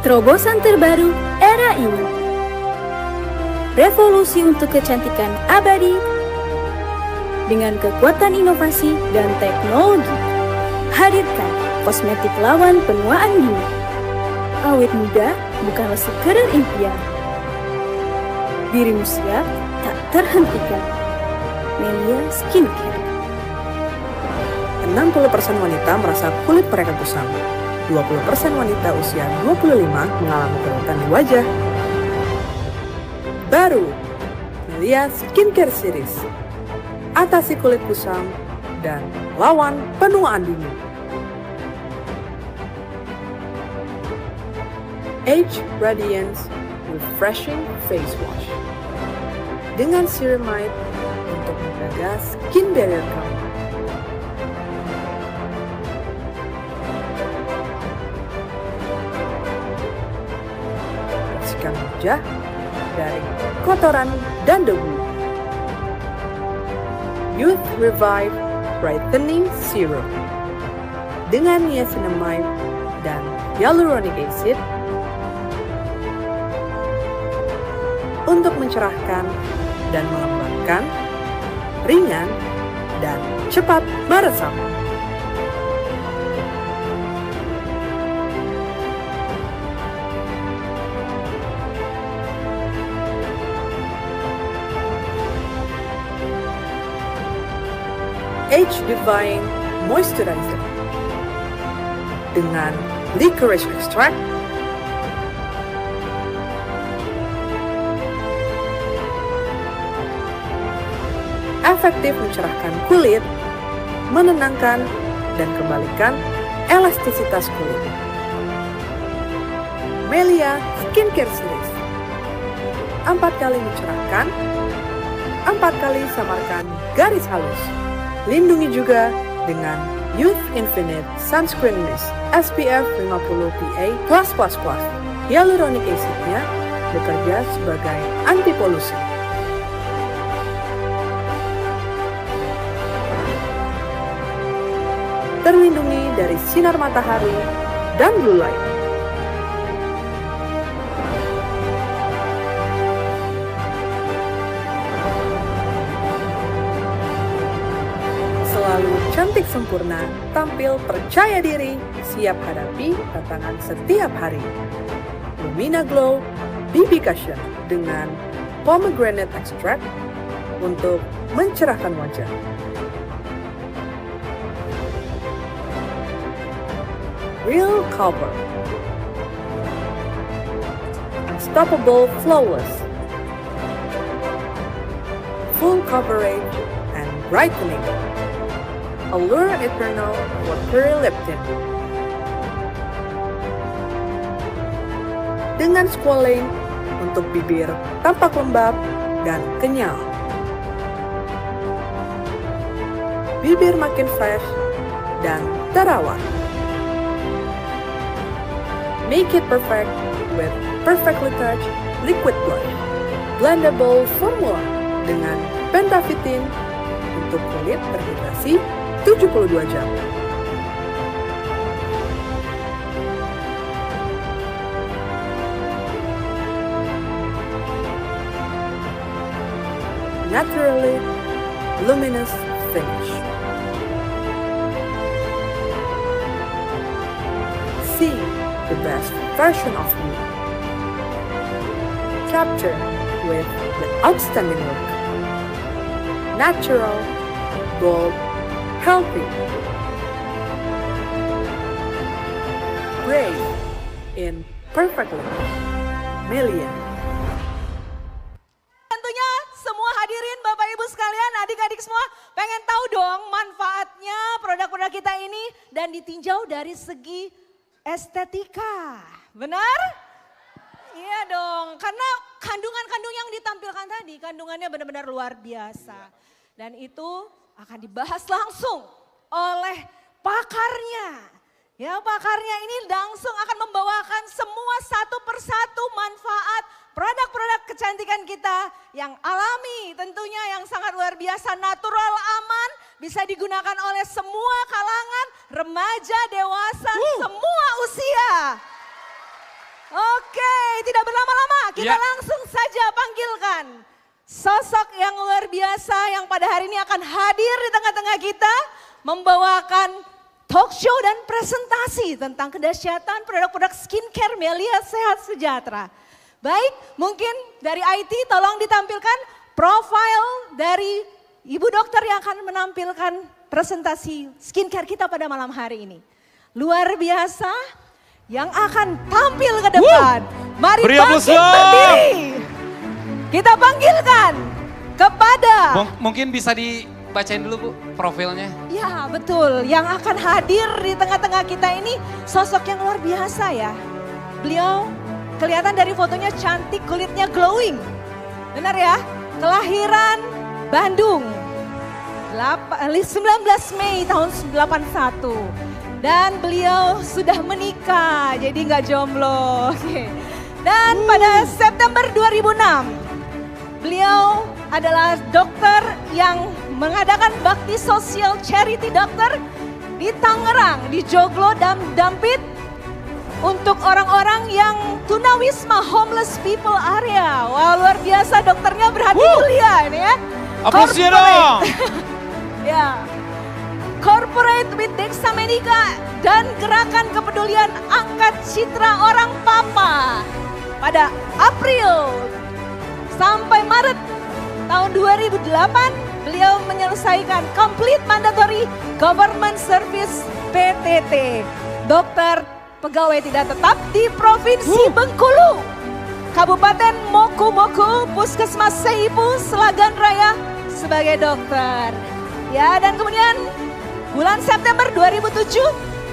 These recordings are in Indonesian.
Terobosan terbaru era ini. Revolusi untuk kecantikan abadi dengan kekuatan inovasi dan teknologi. Hadirkan kosmetik lawan penuaan dini. Awet muda bukanlah sekedar impian. Dirimu siap, tak terhentikan. Melia Skincare. 60% wanita merasa kulit mereka kusam. 20% wanita usia 25 mengalami kerutan di wajah. Baru, Melia Skincare Series. Atasi kulit kusam dan lawan penuaan dini. Age Radiance Refreshing Face Wash. Dengan ceramide untuk menjaga skin barrier kamu. Bersihkan wajah dari kotoran dan debu. Youth Revive Brightening Serum dengan niacinamide dan hyaluronic acid untuk mencerahkan dan melembabkan, ringan, dan cepat meresap. Age Defying Moisturizer dengan licorice extract, efektif mencerahkan kulit, menenangkan, dan kembalikan elastisitas kulit. Melia Skincare Series 4 kali mencerahkan, 4 kali samarkan garis halus. Lindungi juga dengan Youth Infinite Sunscreen Mist SPF 50 PA+++. Hyaluronic acid-nya bekerja sebagai anti polusi. Terlindungi dari sinar matahari dan blue light. Selalu cantik sempurna, tampil percaya diri, siap hadapi tantangan setiap hari. Lumina Glow BB Cushion dengan pomegranate extract untuk mencerahkan wajah. Real Cover Unstoppable Flawless Full Coverage and Brightening Allure Eternal Watery Lip Tint dengan squalane untuk bibir tampak lembab dan kenyal. Bibir makin fresh dan terawat. Make it perfect with Perfectly Touch Liquid Blush. Blendable formula dengan Pentavitin untuk kulit berhidrasi 72 jam. Naturally luminous finish. See the best version of you. Capture with the outstanding look. Natural, bold, healthy. Brave in perfectly. Melia. Tentunya semua hadirin Bapak Ibu sekalian, adik-adik semua pengen tahu dong manfaatnya produk-produk kita ini dan ditinjau dari segi estetika. Benar? Iya dong, karena kandungan-kandungan yang ditampilkan tadi, kandungannya benar-benar luar biasa. Dan itu akan dibahas langsung oleh pakarnya. Ya, pakarnya ini langsung akan membawakan semua satu persatu manfaat produk-produk kecantikan kita yang alami, tentunya yang sangat luar biasa, natural, aman, bisa digunakan oleh semua kalangan, remaja, dewasa, semua usia. Oke, tidak berlama-lama, kita Ya. langsung saja panggilkan sosok yang luar biasa yang pada hari ini akan hadir di tengah-tengah kita, membawakan talk show dan presentasi tentang kedahsyatan produk-produk skincare Melia Sehat Sejahtera. Baik, mungkin dari IT tolong ditampilkan profil dari Ibu Dokter yang akan menampilkan presentasi skincare kita pada malam hari ini. Luar biasa yang akan tampil ke depan. Mari Beri bangkit aplaus dong. berdiri. Kita panggilkan kepada... Mungkin bisa dibacain dulu Bu profilnya. Ya betul, yang akan hadir di tengah-tengah kita ini sosok yang luar biasa ya. Beliau kelihatan dari fotonya cantik, kulitnya glowing. Benar ya? Kelahiran Bandung, 19 Mei tahun 81. Dan beliau sudah menikah, jadi nggak jomblo. Oke. Dan pada September 2006, beliau adalah dokter yang mengadakan bakti sosial charity dokter di Tangerang, di Joglo dan Dampit untuk orang-orang yang tunawisma homeless people area. Wah luar biasa dokternya berhati mulia ini ya. Aplausnya Corporate. dong. Ya. Corporate with Dexa Medica dan gerakan kepedulian angkat citra orang papa pada April sampai Maret tahun 2008 beliau menyelesaikan Complete Mandatory Government Service PTT. Dokter pegawai tidak tetap di Provinsi Bengkulu, Kabupaten Moku-Moku, Puskesmas Seipu, Selagan Raya sebagai dokter. Ya, dan kemudian bulan September 2007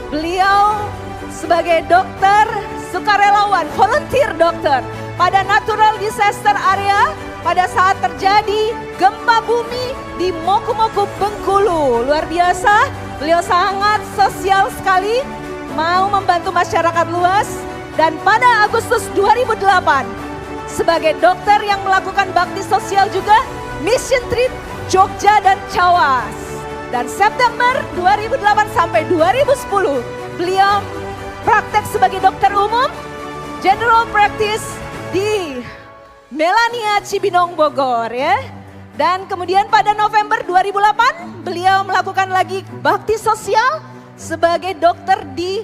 beliau sebagai dokter sukarelawan, volunteer dokter pada natural disaster area pada saat terjadi gempa bumi di Moku-Moku Bengkulu. Luar biasa, beliau sangat sosial sekali, mau membantu masyarakat luas. Dan pada Agustus 2008 sebagai dokter yang melakukan bakti sosial juga mission trip Jogja dan Cawas. Dan September 2008 sampai 2010 beliau praktek sebagai dokter umum general practice di Melania Cibinong Bogor ya. Dan kemudian pada November 2008 beliau melakukan lagi bakti sosial sebagai dokter di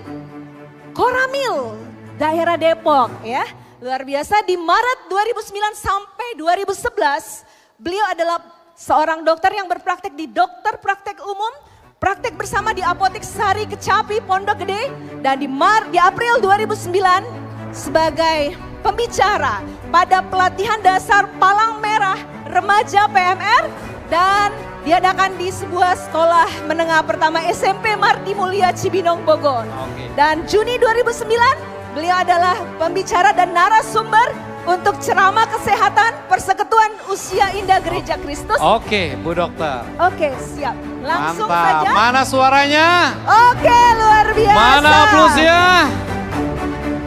Koramil, daerah Depok ya. Luar biasa, di Maret 2009 sampai 2011 beliau adalah seorang dokter yang berpraktek di dokter praktek umum, praktek bersama di Apotek Sari Kecapi Pondok Gede, dan di April 2009 sebagai pembicara pada pelatihan dasar Palang Merah Remaja PMR dan diadakan di sebuah sekolah menengah pertama SMP Mardi Mulia Cibinong Bogor. Dan Juni 2009 beliau adalah pembicara dan narasumber untuk ceramah kesehatan Persekutuan Usia Indah Gereja Kristus. Oke Bu Dokter. Oke siap, langsung Mantap. saja. Mana suaranya? Oke luar biasa. Mana applausnya?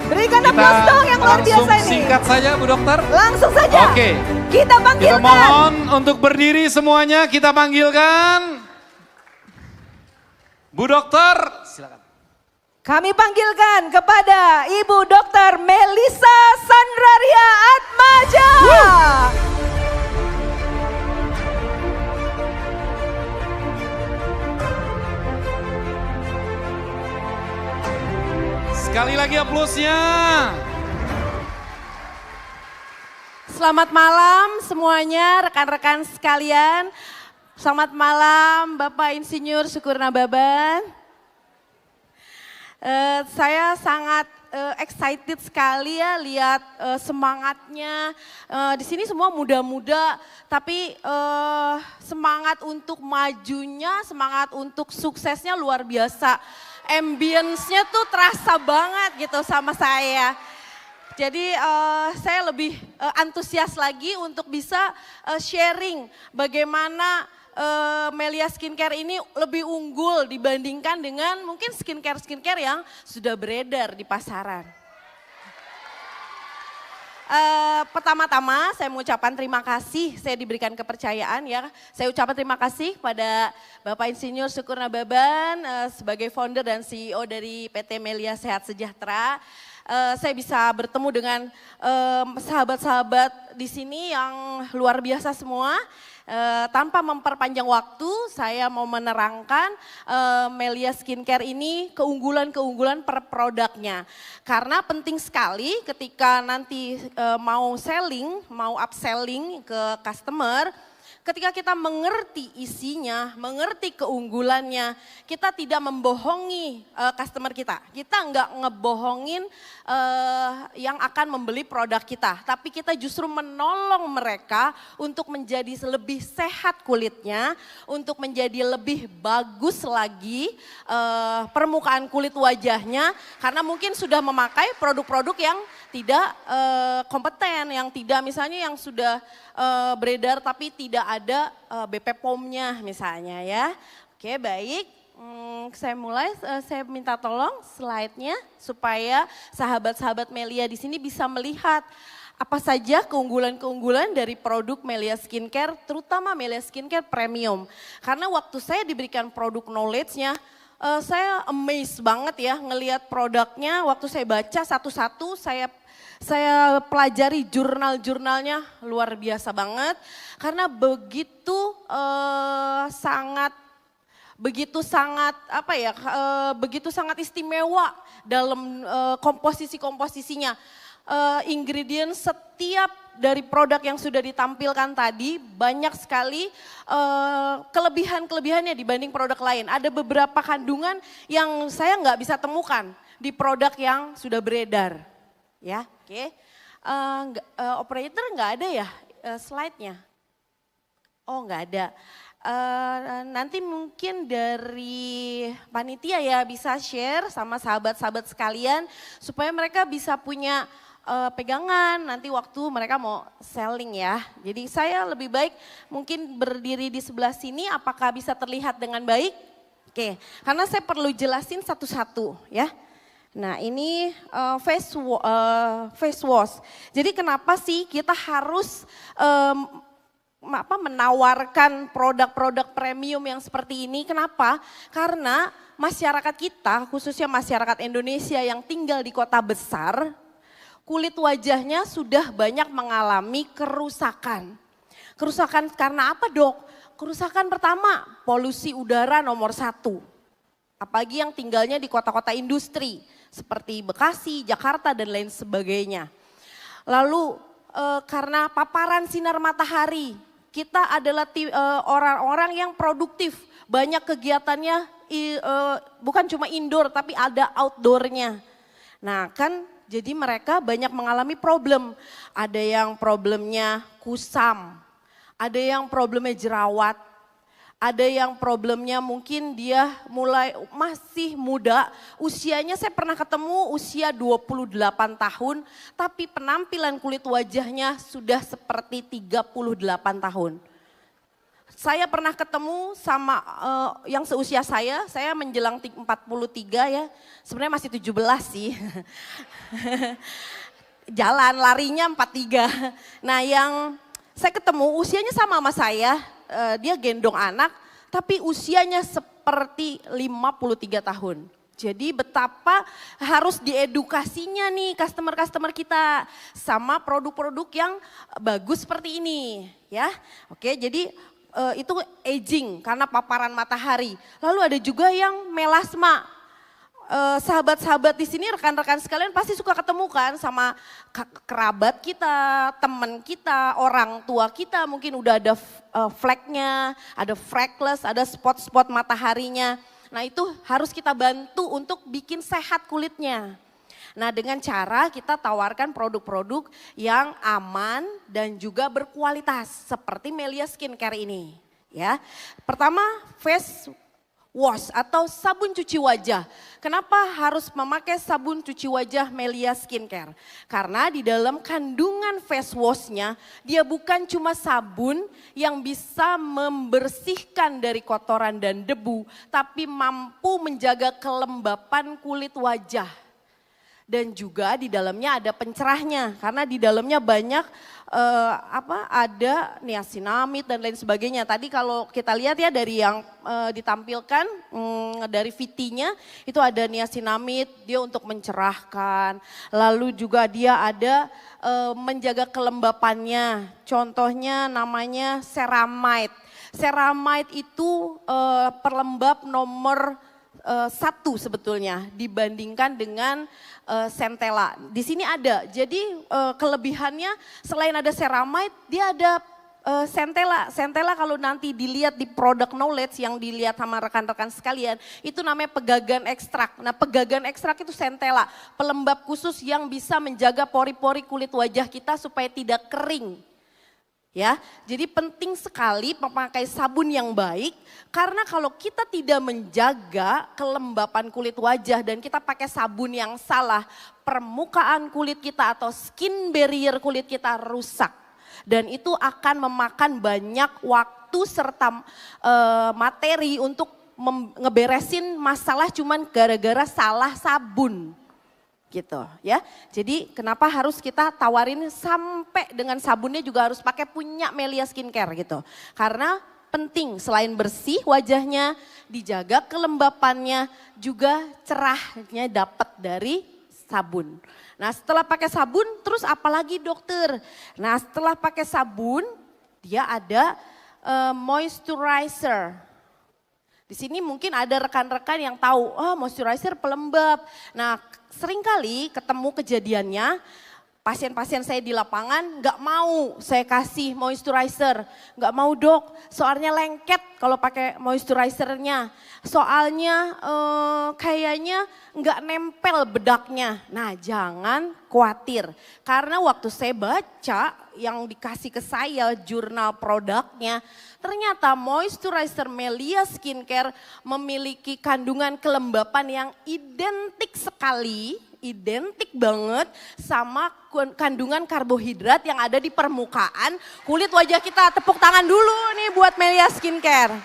Berikan aplaus dong yang luar biasa langsung ini. singkat saja Bu Dokter. Langsung saja. Oke. Kita Kita panggilkan. mohon untuk berdiri semuanya, kita panggilkan Bu Dokter. Silakan. Kami panggilkan kepada Ibu Dokter Melisa Sandraria Atmaja. Sekali lagi aplausnya. Selamat malam semuanya, rekan-rekan sekalian. Selamat malam Bapak Insinyur Syukurna Baban. Saya sangat excited sekali ya lihat semangatnya. Di sini semua muda-muda, tapi semangat untuk majunya, semangat untuk suksesnya luar biasa. Ambience-nya tuh terasa banget gitu sama saya. Jadi saya lebih antusias lagi untuk bisa sharing bagaimana Melia Skincare ini lebih unggul dibandingkan dengan mungkin skincare yang sudah beredar di pasaran. Pertama-tama saya mengucapkan terima kasih, saya diberikan kepercayaan ya. Saya ucapkan terima kasih pada Bapak Insinyur Syukurna Baban sebagai founder dan CEO dari PT Melia Sehat Sejahtera. saya bisa bertemu dengan sahabat-sahabat di sini yang luar biasa semua. Tanpa memperpanjang waktu, saya mau menerangkan Melia Skincare ini keunggulan-keunggulan per produknya. Karena penting sekali ketika nanti mau selling, mau upselling ke customer, ketika kita mengerti isinya, mengerti keunggulannya, kita tidak membohongi customer kita. Kita nggak ngebohongin yang akan membeli produk kita. Tapi kita justru menolong mereka untuk menjadi lebih sehat kulitnya, untuk menjadi lebih bagus lagi permukaan kulit wajahnya. Karena mungkin sudah memakai produk-produk yang tidak kompeten, yang tidak misalnya yang sudah beredar tapi tidak ada BP POM-nya misalnya ya. Oke baik, saya mulai, saya minta tolong slide-nya supaya sahabat-sahabat Melia di sini bisa melihat apa saja keunggulan-keunggulan dari produk Melia Skincare, terutama Melia Skincare Premium. Karena waktu saya diberikan produk knowledge-nya, saya amazed banget ya ngelihat produknya, waktu saya baca satu-satu, saya pelajari jurnal-jurnalnya luar biasa banget karena begitu sangat istimewa dalam komposisinya. Ingredient setiap dari produk yang sudah ditampilkan tadi banyak sekali kelebihan-kelebihannya dibanding produk lain. Ada beberapa kandungan yang saya nggak bisa temukan di produk yang sudah beredar. Ya, oke. Operator nggak ada ya slide-nya? Oh nggak ada. Nanti mungkin dari panitia ya bisa share sama sahabat-sahabat sekalian supaya mereka bisa punya pegangan nanti waktu mereka mau selling ya. Jadi saya lebih baik mungkin berdiri di sebelah sini, apakah bisa terlihat dengan baik? Oke, karena saya perlu jelasin satu-satu ya. Nah ini face wash. Jadi kenapa sih kita harus menawarkan produk-produk premium yang seperti ini? Kenapa? Karena masyarakat kita, khususnya masyarakat Indonesia yang tinggal di kota besar, kulit wajahnya sudah banyak mengalami kerusakan. Kerusakan karena apa dok? Kerusakan pertama, polusi udara nomor 1. Apalagi yang tinggalnya di kota-kota industri seperti Bekasi, Jakarta dan lain sebagainya. Lalu karena paparan sinar matahari, kita adalah orang-orang yang produktif, banyak kegiatannya bukan cuma indoor tapi ada outdoornya. Nah kan jadi mereka banyak mengalami problem, ada yang problemnya kusam, ada yang problemnya jerawat, ada yang problemnya mungkin dia mulai masih muda, usianya saya pernah ketemu usia 28 tahun, tapi penampilan kulit wajahnya sudah seperti 38 tahun. Saya pernah ketemu sama yang seusia saya menjelang 43 ya, sebenarnya masih 17 sih. Jalan larinya 43. Nah yang saya ketemu usianya sama saya, dia gendong anak, tapi usianya seperti 53 tahun. Jadi betapa harus diedukasinya nih customer-customer kita sama produk-produk yang bagus seperti ini ya. Oke, jadi itu aging karena paparan matahari. Lalu ada juga yang melasma. Sahabat-sahabat di sini, rekan-rekan sekalian pasti suka ketemu kan sama kerabat kita, teman kita, orang tua kita mungkin udah ada fleknya, ada freckles, ada spot-spot mataharinya. Nah itu harus kita bantu untuk bikin sehat kulitnya. Nah dengan cara kita tawarkan produk-produk yang aman dan juga berkualitas seperti Melia Skincare ini. Ya, pertama face wash atau sabun cuci wajah. Kenapa harus memakai sabun cuci wajah Melia Skincare? Karena di dalam kandungan face washnya dia bukan cuma sabun yang bisa membersihkan dari kotoran dan debu, tapi mampu menjaga kelembapan kulit wajah. Dan juga di dalamnya ada pencerahnya, karena di dalamnya banyak ada niacinamide dan lain sebagainya. Tadi kalau kita lihat ya dari yang ditampilkan dari VT-nya itu ada niacinamide, dia untuk mencerahkan. Lalu juga dia ada menjaga kelembapannya. Contohnya namanya ceramide. Ceramide itu pelembab nomor satu sebetulnya dibandingkan dengan centella. Di sini ada, jadi kelebihannya selain ada ceramide, dia ada centella. Centella kalau nanti dilihat di product knowledge yang dilihat sama rekan-rekan sekalian, itu namanya pegagan ekstrak. Nah pegagan ekstrak itu centella, pelembab khusus yang bisa menjaga pori-pori kulit wajah kita supaya tidak kering. Ya, jadi penting sekali memakai sabun yang baik karena kalau kita tidak menjaga kelembapan kulit wajah dan kita pakai sabun yang salah, permukaan kulit kita atau skin barrier kulit kita rusak. Dan itu akan memakan banyak waktu serta materi untuk ngeberesin masalah cuman gara-gara salah sabun. Gitu ya. Jadi kenapa harus kita tawarin sampai dengan sabunnya juga harus pakai punya Melia Skincare gitu. Karena penting selain bersih wajahnya, dijaga kelembapannya, juga cerahnya dapat dari sabun. Nah setelah pakai sabun terus apalagi dokter? Nah setelah pakai sabun dia ada moisturizer. Di sini mungkin ada rekan-rekan yang tahu, oh moisturizer pelembab. Nah seringkali ketemu kejadiannya, pasien-pasien saya di lapangan nggak mau saya kasih moisturizer. Nggak mau dok, soalnya lengket kalau pakai moisturizernya. Soalnya kayaknya nggak nempel bedaknya. Nah jangan khawatir, karena waktu saya baca yang dikasih ke saya jurnal produknya, ternyata moisturizer Melia Skincare memiliki kandungan kelembapan yang identik sekali, identik banget sama kandungan karbohidrat yang ada di permukaan kulit wajah kita. Tepuk tangan dulu nih buat Melia Skincare.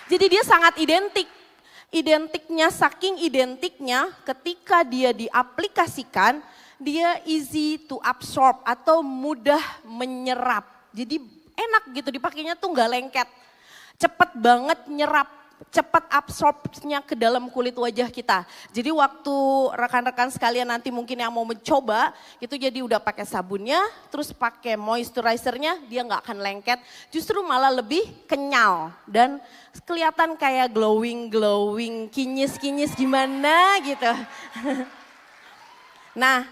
Jadi dia sangat identik. Identiknya saking identiknya ketika dia diaplikasikan, dia easy to absorb atau mudah menyerap. Jadi enak gitu dipakainya tuh nggak lengket. Cepet banget nyerap, cepet absorbnya ke dalam kulit wajah kita. Jadi waktu rekan-rekan sekalian nanti mungkin yang mau mencoba, itu jadi udah pakai sabunnya, terus pakai moisturizernya, dia nggak akan lengket, justru malah lebih kenyal dan kelihatan kayak glowing, kinyis-kinyis gimana gitu. Nah,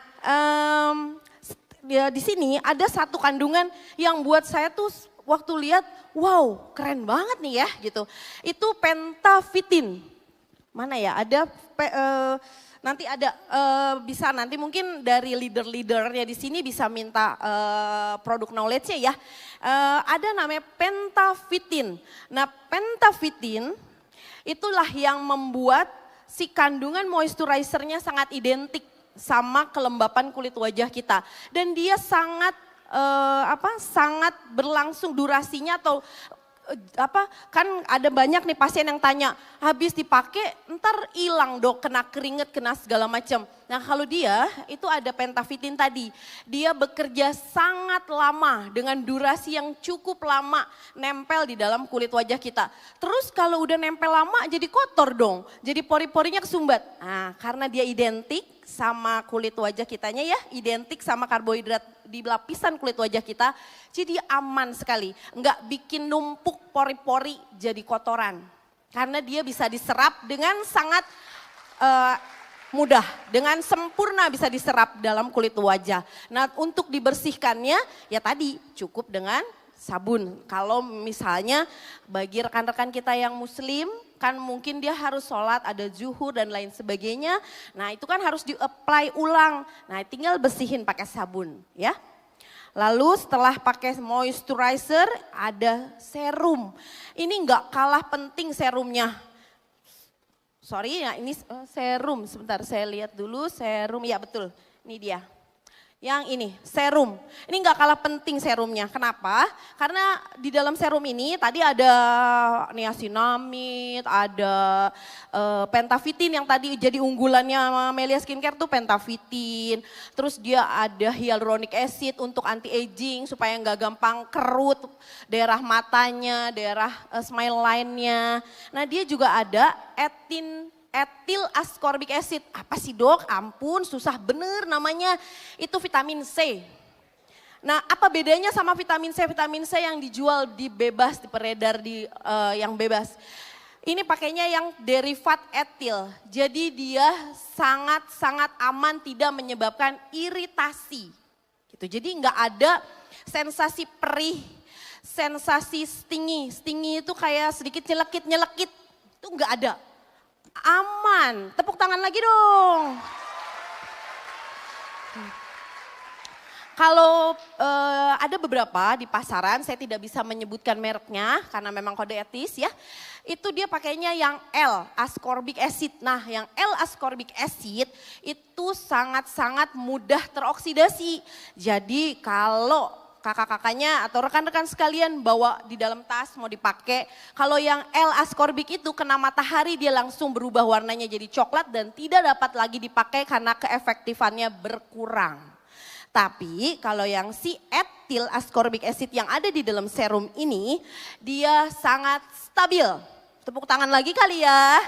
di sini ada satu kandungan yang buat saya tuh waktu lihat, wow keren banget nih ya gitu. Itu pentavitin. Mana ya, ada nanti ada bisa nanti mungkin dari leader-leadernya di sini bisa minta produk knowledge-nya ya. Ada namanya pentavitin. Nah pentavitin itulah yang membuat si kandungan moisturizernya sangat identik sama kelembapan kulit wajah kita. Dan dia sangat sangat berlangsung durasinya atau kan ada banyak nih pasien yang tanya, habis dipakai ntar hilang dok, kena keringet, kena segala macam. Nah kalau dia itu ada pentavitin tadi, dia bekerja sangat lama dengan durasi yang cukup lama nempel di dalam kulit wajah kita. Terus kalau udah nempel lama jadi kotor dong, jadi pori-porinya kesumbat. Nah karena dia identik sama kulit wajah kitanya ya, identik sama karbohidrat di lapisan kulit wajah kita, jadi aman sekali. Enggak bikin numpuk pori-pori jadi kotoran. Karena dia bisa diserap dengan sangat mudah, dengan sempurna bisa diserap dalam kulit wajah. Nah untuk dibersihkannya ya tadi cukup dengan sabun. Kalau misalnya bagi rekan-rekan kita yang muslim, kan mungkin dia harus sholat, ada zuhur dan lain sebagainya. Nah itu kan harus di-apply ulang. Nah tinggal bersihin pakai sabun ya. Lalu setelah pakai moisturizer ada serum. Ini enggak kalah penting serumnya. Sorry ya ini serum, sebentar saya lihat dulu serum, ya betul ini dia. Yang ini, serum. Ini nggak kalah penting serumnya. Kenapa? Karena di dalam serum ini tadi ada niacinamide, ada pentavitin yang tadi jadi unggulannya Melia Skincare tuh pentavitin. Terus dia ada hyaluronic acid untuk anti-aging supaya nggak gampang kerut daerah matanya, daerah smile line-nya. Nah dia juga ada ethyl ascorbic acid. Apa sih dok? Ampun susah bener namanya. Itu vitamin C. Nah apa bedanya sama vitamin C? Vitamin C yang dijual di bebas, beredar di yang bebas. Ini pakainya yang derivat etil. Jadi dia sangat-sangat aman, tidak menyebabkan iritasi. Gitu. Jadi nggak ada sensasi perih, sensasi stingy. Stingy itu kayak sedikit nyelekit-nyelekit. Itu nggak ada. Aman, tepuk tangan lagi dong. Kalau ada beberapa di pasaran, saya tidak bisa menyebutkan mereknya karena memang kode etis ya. Itu dia pakainya yang L-ascorbic acid. Nah yang L-ascorbic acid itu sangat-sangat mudah teroksidasi. Jadi kalau kakak-kakaknya atau rekan-rekan sekalian bawa di dalam tas mau dipakai. Kalau yang L-ascorbic itu kena matahari dia langsung berubah warnanya jadi coklat dan tidak dapat lagi dipakai karena keefektifannya berkurang. Tapi kalau yang si ethyl ascorbic acid yang ada di dalam serum ini dia sangat stabil. Tepuk tangan lagi kali ya.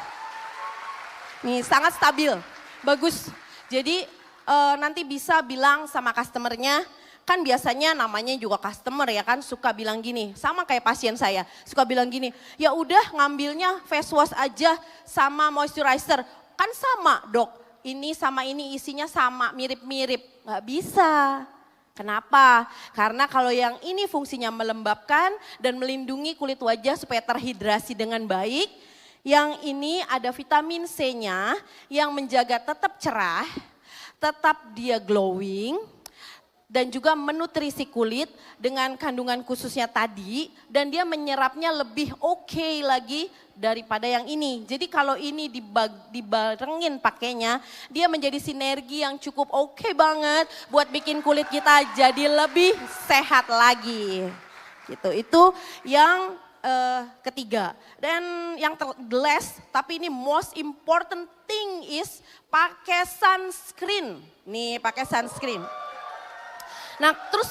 Nih sangat stabil, bagus. Jadi nanti bisa bilang sama customernya, kan biasanya namanya juga customer ya kan suka bilang gini, sama kayak pasien saya suka bilang gini, ya udah ngambilnya face wash aja sama moisturizer, kan sama dok, ini sama ini isinya sama mirip-mirip, nggak bisa. Kenapa? Karena kalau yang ini fungsinya melembabkan dan melindungi kulit wajah supaya terhidrasi dengan baik, yang ini ada vitamin C-nya yang menjaga tetap cerah, tetap dia glowing, dan juga menutrisi kulit dengan kandungan khususnya tadi dan dia menyerapnya lebih oke lagi daripada yang ini. Jadi kalau ini dibarengin pakainya, dia menjadi sinergi yang cukup oke banget buat bikin kulit kita jadi lebih sehat lagi. Gitu. Itu yang ketiga. Dan yang the last, tapi ini most important thing is pakai sunscreen. Nih pakai sunscreen. Nah terus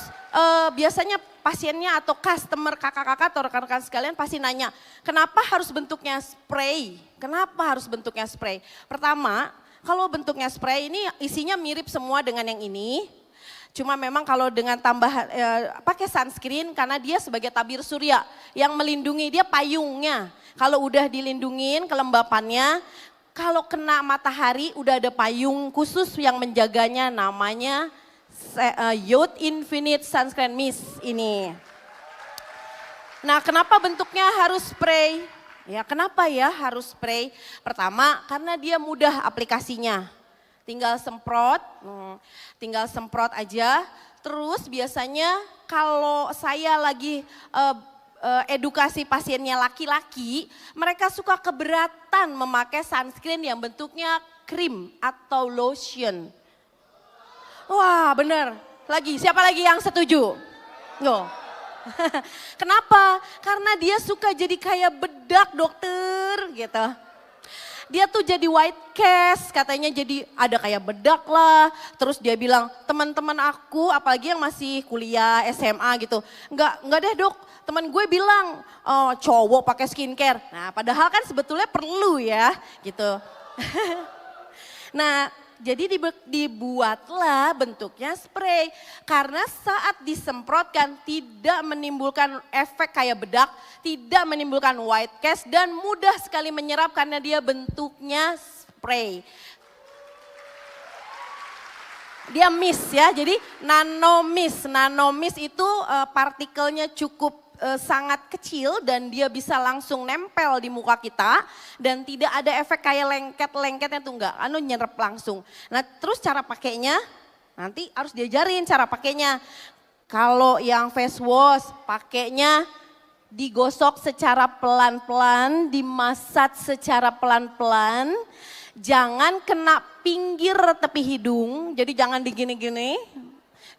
biasanya pasiennya atau customer kakak-kakak atau rekan-rekan sekalian pasti nanya, kenapa harus bentuknya spray? Kenapa harus bentuknya spray? Pertama, kalau bentuknya spray ini isinya mirip semua dengan yang ini. Cuma memang kalau dengan tambahan pakai sunscreen karena dia sebagai tabir surya yang melindungi dia payungnya. Kalau udah dilindungin kelembapannya, kalau kena matahari udah ada payung khusus yang menjaganya namanya Youth Infinite Sunscreen Mist ini. Nah kenapa bentuknya harus spray? Ya kenapa ya harus spray? Pertama karena dia mudah aplikasinya. Tinggal semprot aja. Terus biasanya kalau saya lagi edukasi pasiennya laki-laki, mereka suka keberatan memakai sunscreen yang bentuknya krim atau lotion. Wah bener, siapa lagi yang setuju? Loh. Kenapa? Karena dia suka jadi kayak bedak dokter gitu. Dia tuh jadi white cast, katanya jadi ada kayak bedak lah. Terus dia bilang, teman-teman aku apalagi yang masih kuliah SMA gitu. Enggak deh dok, teman gue bilang cowok pakai skincare. Nah padahal kan sebetulnya perlu ya gitu. Nah jadi dibuatlah bentuknya spray. Karena saat disemprotkan tidak menimbulkan efek kayak bedak, tidak menimbulkan white cast dan mudah sekali menyerap karena dia bentuknya spray. Dia mist ya, jadi nanomist. Nanomist itu partikelnya cukup sangat kecil dan dia bisa langsung nempel di muka kita dan tidak ada efek kayak lengket-lengketnya tuh enggak, nyerap langsung. Nah terus cara pakainya nanti harus diajarin cara pakainya. Kalau yang face wash pakainya digosok secara pelan-pelan, dimasat secara pelan-pelan, jangan kena pinggir tepi hidung, jadi jangan digini-gini.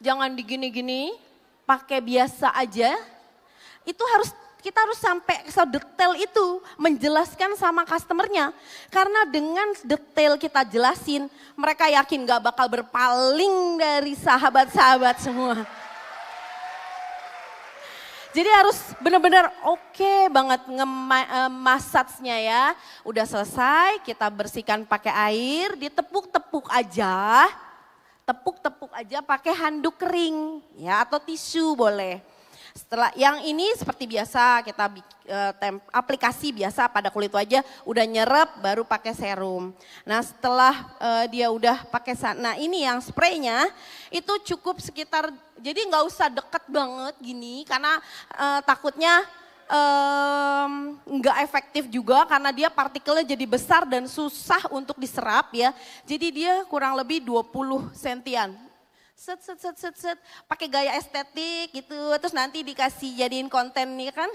jangan digini-gini, pakai biasa aja. Itu kita harus sampai sedetail itu menjelaskan sama customernya. Karena dengan detail kita jelasin, mereka yakin gak bakal berpaling dari sahabat-sahabat semua. Jadi harus benar-benar oke banget nge-massage-nya ya. Udah selesai, kita bersihkan pakai air, ditepuk-tepuk aja. Tepuk-tepuk aja pakai handuk kering ya atau tisu boleh. Setelah yang ini seperti biasa kita aplikasi biasa pada kulit wajah udah nyerep baru pakai serum. Nah setelah dia udah pakai nah ini yang spraynya itu cukup sekitar jadi nggak usah deket banget gini karena takutnya nggak efektif juga karena dia partikelnya jadi besar dan susah untuk diserap ya. Jadi dia kurang lebih 20 sentian. Set, pakai gaya estetik gitu, terus nanti dikasih jadiin konten nih kan.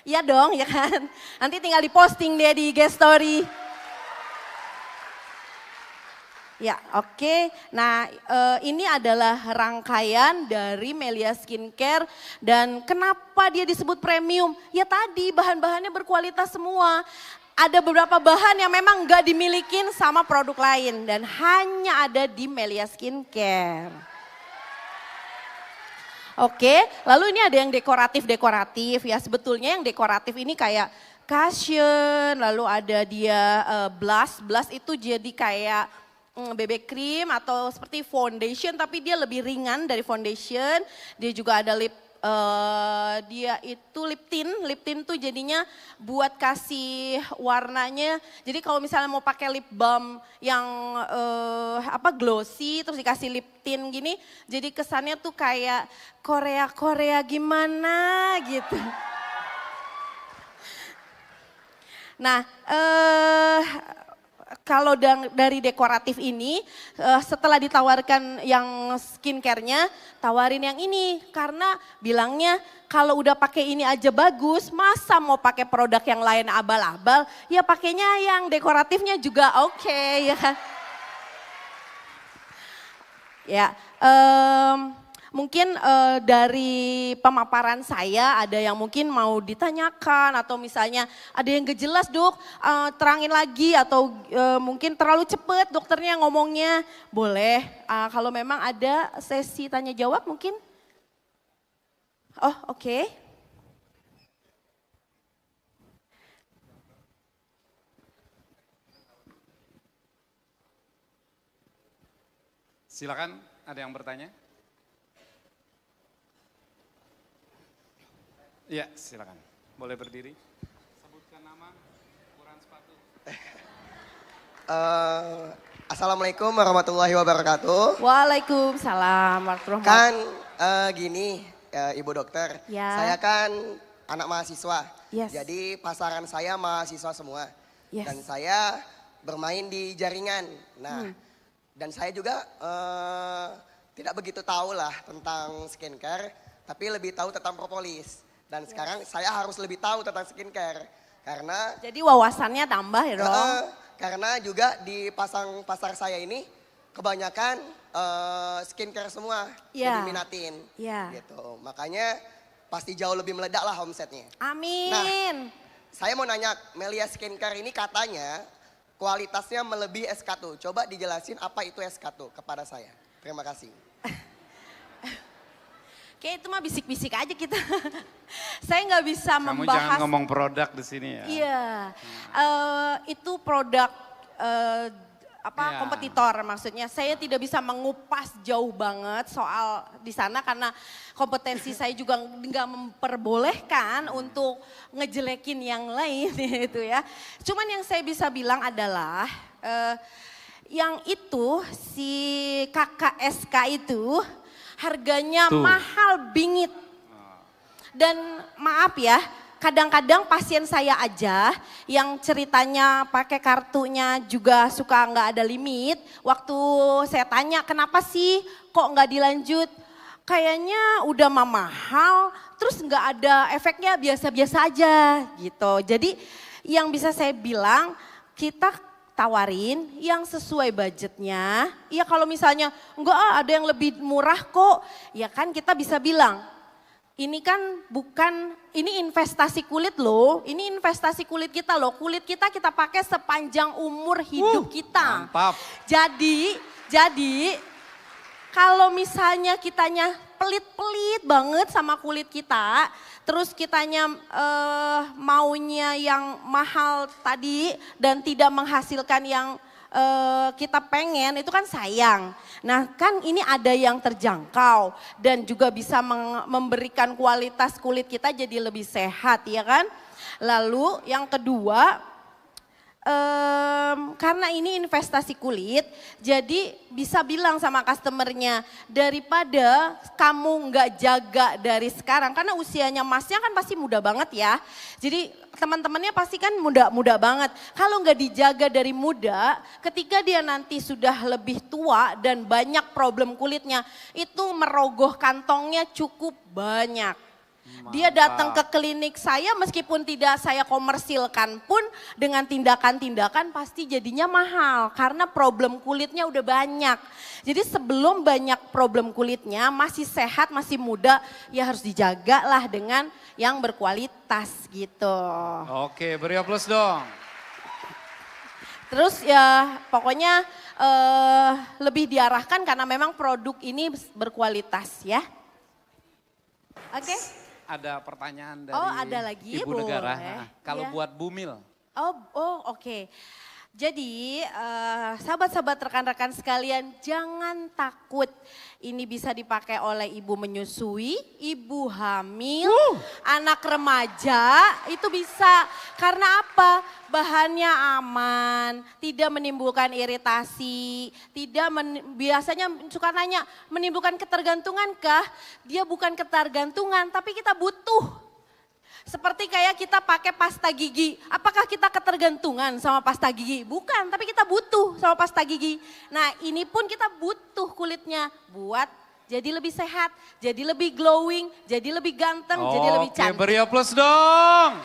Iya dong ya kan, nanti tinggal diposting dia di IG story. Ya oke. Nah ini adalah rangkaian dari Melia Skincare dan kenapa dia disebut premium? Ya tadi bahan-bahannya berkualitas semua. Ada beberapa bahan yang memang nggak dimilikin sama produk lain dan hanya ada di Melia Skincare. Oke, lalu ini ada yang dekoratif ya. Sebetulnya yang dekoratif ini kayak cushion, lalu ada dia blush. Blush itu jadi kayak BB cream atau seperti foundation tapi dia lebih ringan dari foundation. Dia juga ada dia itu lip tint tuh jadinya buat kasih warnanya. Jadi kalau misalnya mau pakai lip balm yang glossy terus dikasih lip tint gini, jadi kesannya tuh kayak Korea gimana gitu. Nah, kalau dari dekoratif ini setelah ditawarkan yang skincare-nya, tawarin yang ini karena bilangnya kalau udah pakai ini aja bagus, masa mau pakai produk yang lain abal-abal, ya pakainya yang dekoratifnya juga oke ya kan. Ya, mungkin dari pemaparan saya ada yang mungkin mau ditanyakan atau misalnya ada yang gak jelas dok, terangin lagi atau mungkin terlalu cepet dokternya ngomongnya, boleh kalau memang ada sesi tanya jawab mungkin. Oh oke. Silakan, ada yang bertanya? Iya, silakan. Boleh berdiri. Sebutkan nama, ukuran sepatu. Assalamualaikum warahmatullahi wabarakatuh. Waalaikumsalam warahmatullahi wabarakatuh. Kan gini, Ibu Dokter, ya. saya kan anak mahasiswa. Yes. Jadi pasaran saya mahasiswa semua. Yes. Dan saya bermain di jaringan. Nah, dan saya juga tidak begitu tahu lah tentang skincare, tapi lebih tahu tentang propolis. Dan sekarang saya harus lebih tahu tentang skincare karena jadi wawasannya tambah ya dong. Karena juga di pasar saya ini kebanyakan skincare semua yang diminatin. Gitu. Makanya pasti jauh lebih meledak lah omsetnya. Amin. Nah, saya mau nanya, Melia Skincare ini katanya kualitasnya melebihi SK2. Coba dijelasin apa itu SK2 kepada saya. Terima kasih. Kayak itu mah bisik-bisik aja kita. Saya nggak bisa Kamu membahas. jangan ngomong produk di sini ya. Iya, itu produk kompetitor maksudnya. Saya tidak bisa mengupas jauh banget soal di sana karena kompetensi saya juga nggak memperbolehkan untuk ngejelekin yang lain gitu ya. Cuman yang saya bisa bilang adalah yang itu si KKSK itu harganya mahal bingit. Dan maaf ya, kadang-kadang pasien saya aja yang ceritanya pakai kartunya juga suka nggak ada limit. Waktu saya tanya kenapa sih kok nggak dilanjut? Kayaknya udah mahal, terus nggak ada efeknya biasa-biasa aja gitu. Jadi yang bisa saya bilang kita tawarin yang sesuai budgetnya. Ya kalau misalnya enggak ada yang lebih murah kok. Ya kan kita bisa bilang, ini kan bukan, ini investasi kulit loh. Ini investasi kulit kita loh. Kulit kita pakai sepanjang umur hidup kita. Mantap. Jadi kalau misalnya kitanya pelit-pelit banget sama kulit kita, terus kitanya maunya yang mahal tadi dan tidak menghasilkan yang kita pengen, itu kan sayang. Nah kan ini ada yang terjangkau dan juga bisa memberikan kualitas kulit kita jadi lebih sehat, ya kan. Lalu yang kedua, karena ini investasi kulit, jadi bisa bilang sama customernya, daripada kamu nggak jaga dari sekarang, karena usianya Masnya kan pasti muda banget ya. Jadi teman-temannya pasti kan muda banget. Kalau nggak dijaga dari muda, ketika dia nanti sudah lebih tua dan banyak problem kulitnya, itu merogoh kantongnya cukup banyak. Dia datang ke klinik saya meskipun tidak saya komersilkan pun dengan tindakan-tindakan pasti jadinya mahal karena problem kulitnya udah banyak. Jadi sebelum banyak problem kulitnya masih sehat, masih muda, ya harus dijaga lah dengan yang berkualitas gitu. Oke, beri aplaus dong. Terus ya pokoknya lebih diarahkan karena memang produk ini berkualitas ya. Oke. Ada pertanyaan dari ada lagi, Ibu Negara. boleh. Nah, kalau Iya. buat Bumil, Oke. Jadi sahabat-sahabat rekan-rekan sekalian jangan takut. Ini bisa dipakai oleh ibu menyusui, ibu hamil, anak remaja itu bisa. Karena apa? Bahannya aman, tidak menimbulkan iritasi, biasanya suka nanya menimbulkan ketergantungan kah? Dia bukan ketergantungan tapi kita butuh. Seperti kayak kita pakai pasta gigi, apakah kita ketergantungan sama pasta gigi? Bukan, tapi kita butuh sama pasta gigi. Nah ini pun kita butuh kulitnya buat jadi lebih sehat, jadi lebih glowing, jadi lebih ganteng, jadi lebih cantik. Oke, beri aplaus dong.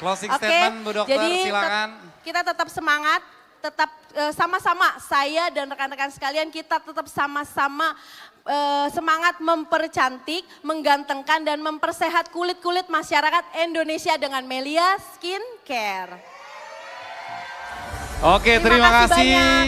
Closing statement Bu Dokter, jadi silakan. Kita tetap semangat, tetap sama-sama saya dan rekan-rekan sekalian kita tetap sama-sama semangat mempercantik, menggantengkan dan mempersehat kulit-kulit masyarakat Indonesia dengan Melia Skincare. Oke, terima kasih. Banyak.